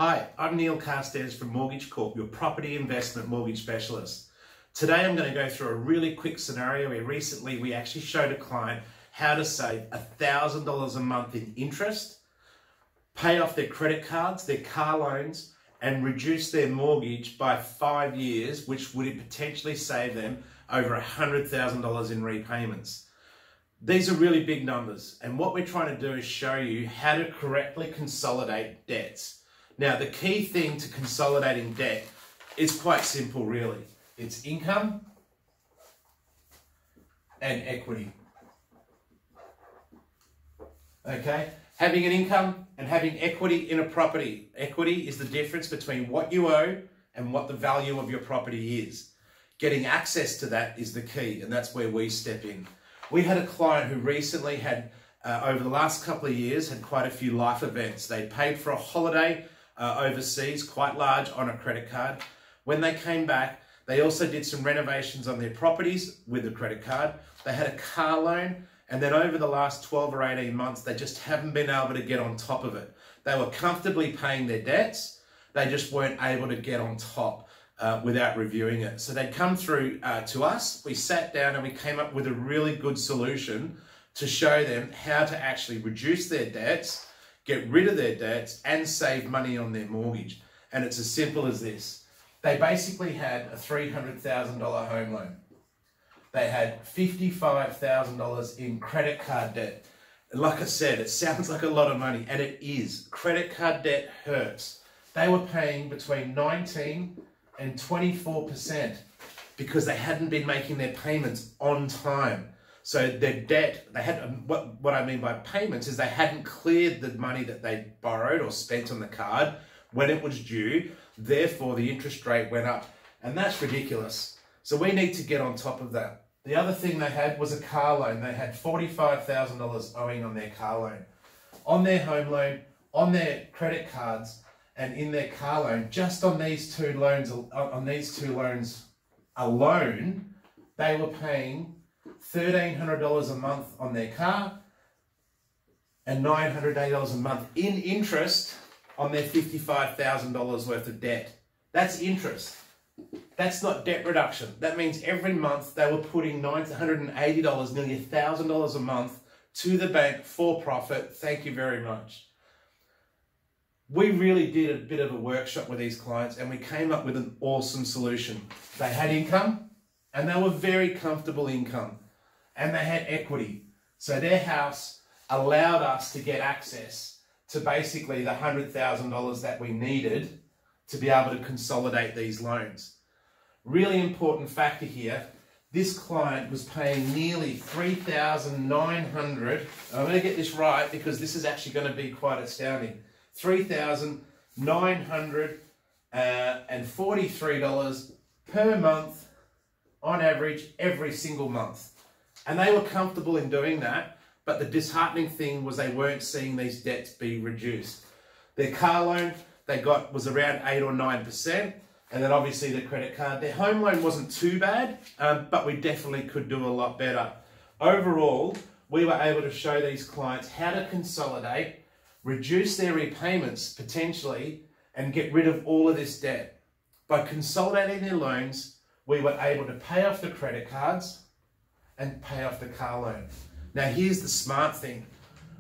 Hi, I'm Neil Carstairs from Mortgage Corp, your property investment mortgage specialist. Today I'm going to go through a really quick scenario where recently we actually showed a client how to save $1,000 a month in interest, pay off their credit cards, their car loans, and reduce their mortgage by 5 years, which would potentially save them over $100,000 in repayments. These are really big numbers, and what we're trying to do is show you how to correctly consolidate debts. Now, the key thing to consolidating debt is quite simple, really. It's income and equity. Okay? Having an income and having equity in a property. Equity is the difference between what you owe and what the value of your property is. Getting access to that is the key, and that's where we step in. We had a client who recently had, over the last couple of years, had quite a few life events. They paid for a holiday overseas, quite large, on a credit card. When they came back, they also did some renovations on their properties with the credit card. They had a car loan, and then over the last 12 or 18 months, they just haven't been able to get on top of it. They were comfortably paying their debts. They just weren't able to get on top without reviewing it. So they'd come through to us. We sat down and we came up with a really good solution to show them how to actually reduce their debts, get rid of their debts, and save money on their mortgage. And it's as simple as this. They basically had a $300,000 home loan. They had $55,000 in credit card debt. And like I said, it sounds like a lot of money, and it is. Credit card debt hurts. They were paying between 19 and 24% because they hadn't been making their payments on time. So their debt, they had, what I mean by payments is they hadn't cleared the money that they borrowed or spent on the card when it was due. Therefore, the interest rate went up, and that's ridiculous. So we need to get on top of that. The other thing they had was a car loan. They had $45,000 owing on their car loan. On their home loan, on their credit cards, and in their car loan, just on these two loans alone, they were paying $1,300 a month on their car and $980 a month in interest on their $55,000 worth of debt. That's interest. That's not debt reduction. That means every month they were putting $980, nearly $1,000 a month to the bank for profit. Thank you very much. We really did a bit of a workshop with these clients, and we came up with an awesome solution. They had income, and they were very comfortable income, and they had equity. So their house allowed us to get access to basically the $100,000 that we needed to be able to consolidate these loans. Really important factor here, this client was paying nearly $3,900. I'm going to get this right because this is actually going to be quite astounding. $3,943 per month on average every single month. And they were comfortable in doing that, but the disheartening thing was they weren't seeing these debts be reduced. Their car loan they got was around 8 or 9%, and then obviously the credit card. Their home loan wasn't too bad, but we definitely could do a lot better. Overall, we were able to show these clients how to consolidate, reduce their repayments potentially, and get rid of all of this debt. By consolidating their loans, we were able to pay off the credit cards and pay off the car loan. Now here's the smart thing.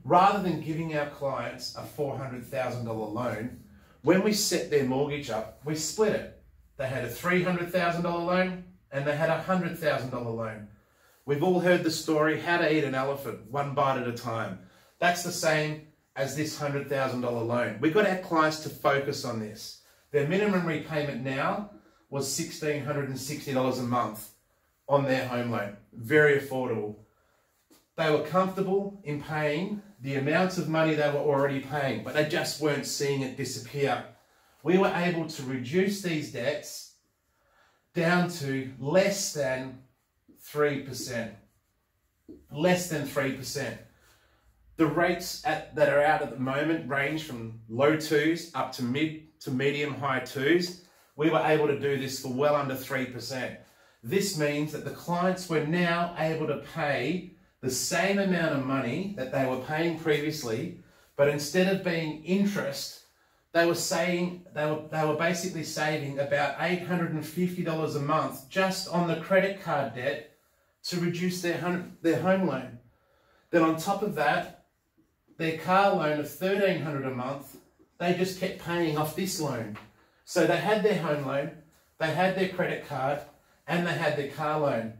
Rather than giving our clients a $400,000 loan, when we set their mortgage up, we split it. They had a $300,000 loan and they had a $100,000 loan. We've all heard the story, how to eat an elephant, one bite at a time. That's the same as this $100,000 loan. We got our clients to focus on this. Their minimum repayment now was $1,660 a month on their home loan. Very affordable. They were comfortable in paying the amounts of money they were already paying, but they just weren't seeing it disappear. We were able to reduce these debts down to less than 3%. Less than 3%. The rates that are out at the moment range from low 2s up to mid to medium high 2s. We were able to do this for well under 3%. This means that the clients were now able to pay the same amount of money that they were paying previously, but instead of being interest, they were basically saving about $850 a month just on the credit card debt to reduce their home loan. Then on top of that, their car loan of $1,300 a month, they just kept paying off this loan. So they had their home loan, they had their credit card, and they had their car loan.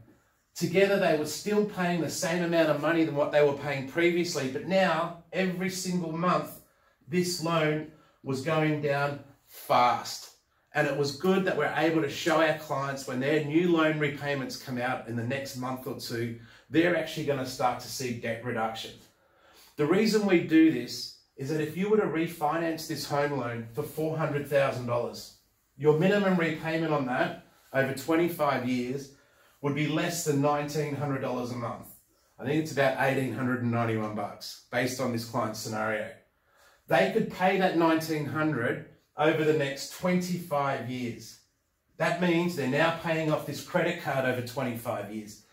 Together they were still paying the same amount of money than what they were paying previously, but now every single month this loan was going down fast. And it was good that we're able to show our clients when their new loan repayments come out in the next month or two, they're actually going to start to see debt reduction. The reason we do this is that if you were to refinance this home loan for $400,000, your minimum repayment on that over 25 years would be less than $1,900 a month. I think it's about $1,891 based on this client's scenario. They could pay that $1,900 over the next 25 years. That means they're now paying off this credit card over 25 years.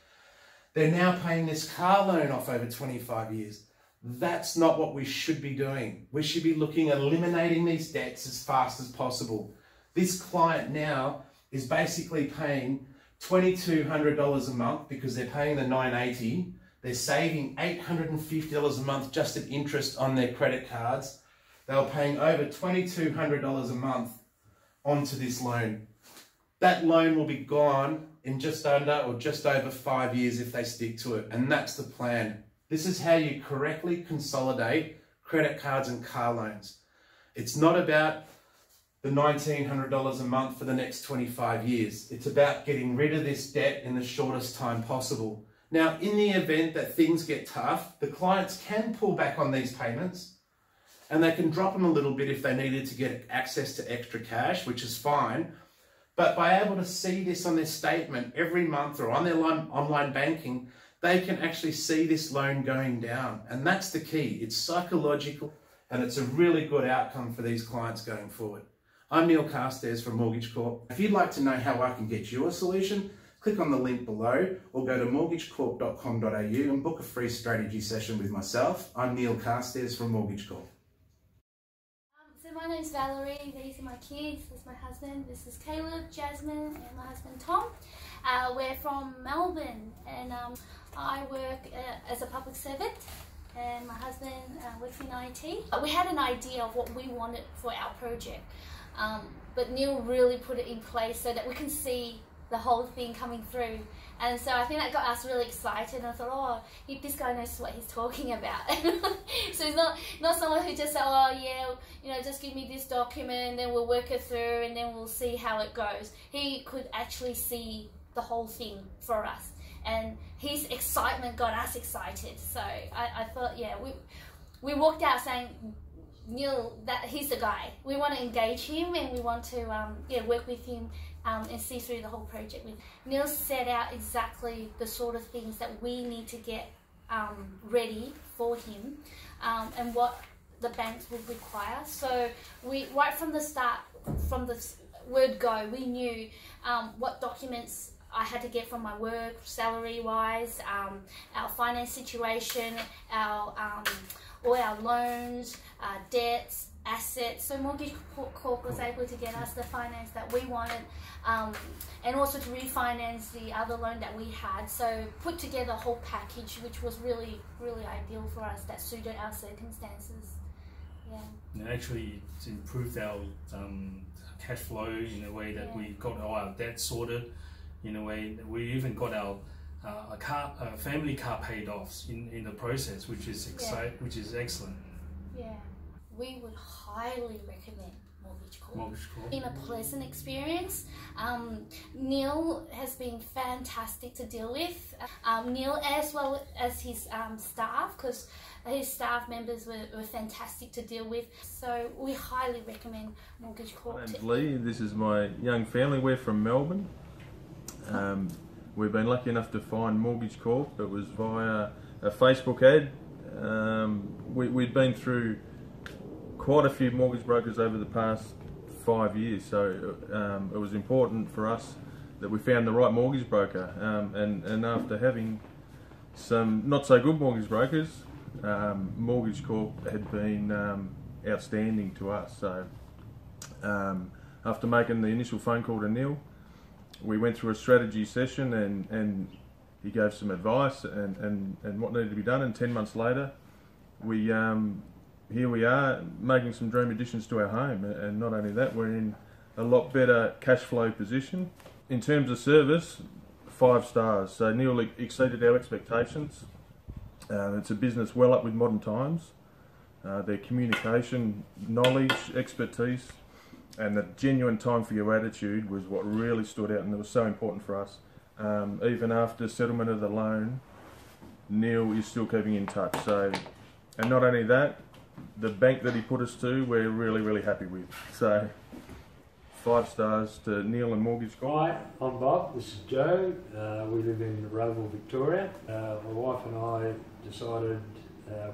They're now paying this car loan off over 25 years. That's not what we should be doing. We should be looking at eliminating these debts as fast as possible. This client now is basically paying $2,200 a month because they're paying the $980. They're saving $850 a month just in interest on their credit cards. They were paying over $2,200 a month onto this loan. That loan will be gone in just under or just over 5 years if they stick to it. And that's the plan. This is how you correctly consolidate credit cards and car loans. It's not about the $1,900 a month for the next 25 years. It's about getting rid of this debt in the shortest time possible. Now, in the event that things get tough, the clients can pull back on these payments and they can drop them a little bit if they needed to get access to extra cash, which is fine. But by able to see this on their statement every month or on their online banking, they can actually see this loan going down. And that's the key. It's psychological and it's a really good outcome for these clients going forward. I'm Neil Carstairs from Mortgage Corp. If you'd like to know how I can get you a solution, click on the link below or go to mortgagecorp.com.au and book a free strategy session with myself. I'm Neil Carstairs from Mortgage Corp. So my name's Valerie, these are my kids, this is my husband, this is Caleb, Jasmine and my husband Tom. We're from Melbourne and I work as a public servant and my husband works in IT. We had an idea of what we wanted for our project, but Neil really put it in place so that we can see the whole thing coming through. And so I think that got us really excited and I thought, oh, this guy knows what he's talking about. So he's not someone who just said, oh yeah, you know, just give me this document and then we'll work it through and then we'll see how it goes. He could actually see the whole thing for us. And his excitement got us excited. So I thought, yeah, we walked out saying, Neil, that he's the guy. We want to engage him and we want to work with him and see through the whole project. Neil set out exactly the sort of things that we need to get ready for him and what the banks would require. So we, right from the start, from the word go, we knew what documents I had to get from my work, salary-wise, our finance situation, all our loans, debts, assets. So Mortgage Corp was able to get us the finance that we wanted and also to refinance the other loan that we had. So put together a whole package which was really, really ideal for us, that suited our circumstances. Yeah. And actually it's improved our cash flow in a way that we got all our debt sorted. In a way, we even got our family car paid off in the process, which is which is excellent. Yeah, we would highly recommend Mortgage Corp. Mortgage Corp. Been a pleasant experience. Neil has been fantastic to deal with. Neil, as well as his staff, because his staff members were fantastic to deal with. So we highly recommend Mortgage Corp. My name's Lee. This is my young family. We're from Melbourne. We've been lucky enough to find Mortgage Corp. It was via a Facebook ad. We'd been through quite a few mortgage brokers over the past 5 years, so it was important for us that we found the right mortgage broker. And after having some not so good mortgage brokers, Mortgage Corp had been outstanding to us. So After making the initial phone call to Neil, we went through a strategy session and he gave some advice and what needed to be done, and 10 months later here we are making some dream additions to our home, and not only that, we're in a lot better cash flow position. In terms of service, 5 stars. So Neil exceeded our expectations. It's a business well up with modern times. Their communication, knowledge, expertise, and the genuine time for your attitude was what really stood out, and it was so important for us. Even after settlement of the loan, Neil is still keeping in touch. So, and not only that, the bank that he put us to, we're really, really happy with. So, 5 stars to Neil and Mortgage Corp. Hi, I'm Bob. This is Joe. We live in Roval, Victoria. My wife and I decided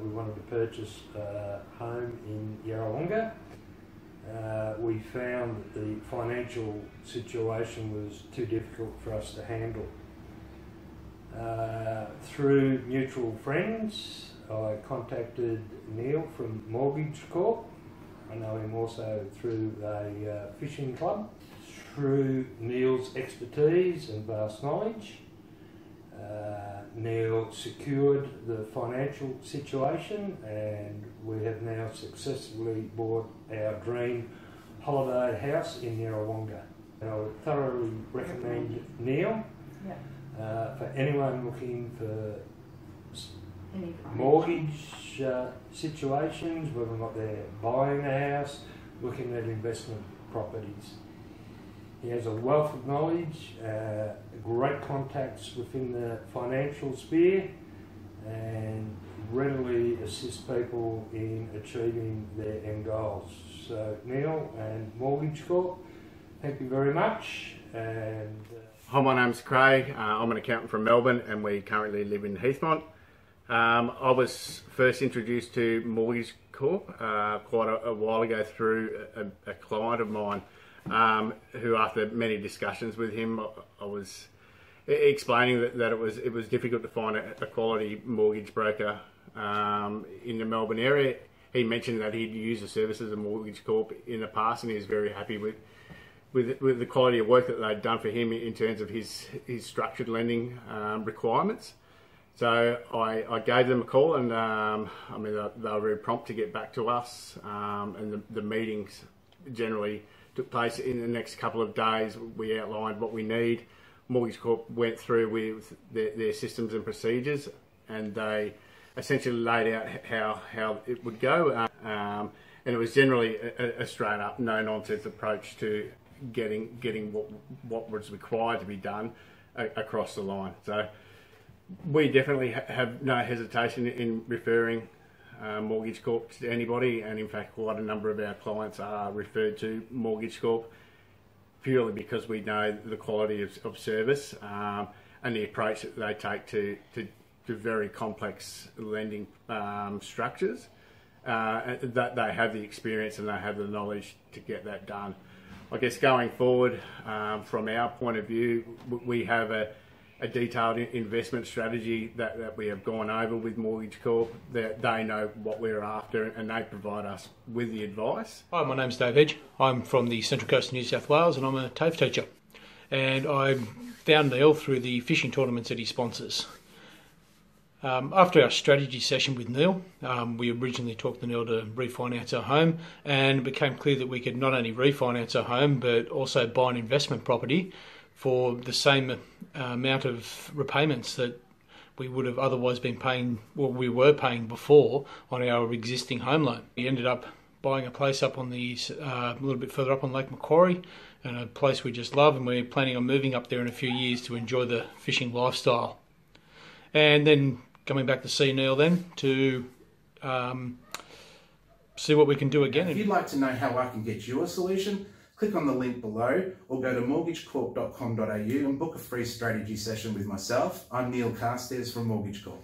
we wanted to purchase a home in Yarrawonga. We found that the financial situation was too difficult for us to handle. Through mutual friends, I contacted Neil from Mortgage Corp. I know him also through a fishing club. Through Neil's expertise and vast knowledge, Neil secured the financial situation, and we have now successfully bought our dream holiday house in Yarrawonga. And I would thoroughly recommend Neil for anyone looking for mortgage situations, whether or not they're buying a house, looking at investment properties. He has a wealth of knowledge, great contacts within the financial sphere, and readily assists people in achieving their end goals. So Neil and Mortgage Corp, thank you very much. And hi, my name's Craig. I'm an accountant from Melbourne, and we currently live in Heathmont. I was first introduced to Mortgage Corp quite a while ago through a client of mine, who, after many discussions with him, I was explaining that it was difficult to find a quality mortgage broker in the Melbourne area. He mentioned that he'd used the services of Mortgage Corp in the past, and he was very happy with the quality of work that they'd done for him in terms of his structured lending requirements. So I gave them a call, and they were very prompt to get back to us, and the meetings generally took place in the next couple of days. We outlined what we need. Mortgage Corp went through with their systems and procedures, and they essentially laid out how it would go. And it was generally a straight up, no nonsense approach to getting what was required to be done across the line. So we definitely have no hesitation in referring Mortgage Corp to anybody, and in fact quite a number of our clients are referred to Mortgage Corp purely because we know the quality of service and the approach that they take to very complex lending structures, that they have the experience and they have the knowledge to get that done. I guess going forward, from our point of view, we have a detailed investment strategy that we have gone over with Mortgage Corp. They know what we're after, and they provide us with the advice. Hi, my name's Dave Hedge. I'm from the Central Coast of New South Wales, and I'm a TAFE teacher. And I found Neil through the fishing tournaments that he sponsors. After our strategy session with Neil, we originally talked to Neil to refinance our home, and it became clear that we could not only refinance our home but also buy an investment property for the same amount of repayments that we would have otherwise been paying, or we were paying before, on our existing home loan. We ended up buying a place up on the a little bit further up on Lake Macquarie, and a place we just love, and we're planning on moving up there in a few years to enjoy the fishing lifestyle. And then coming back to see Neil then to see what we can do again. If you'd like to know how I can get you a solution, click on the link below or go to mortgagecorp.com.au and book a free strategy session with myself. I'm Neil Carstairs from Mortgage Corp.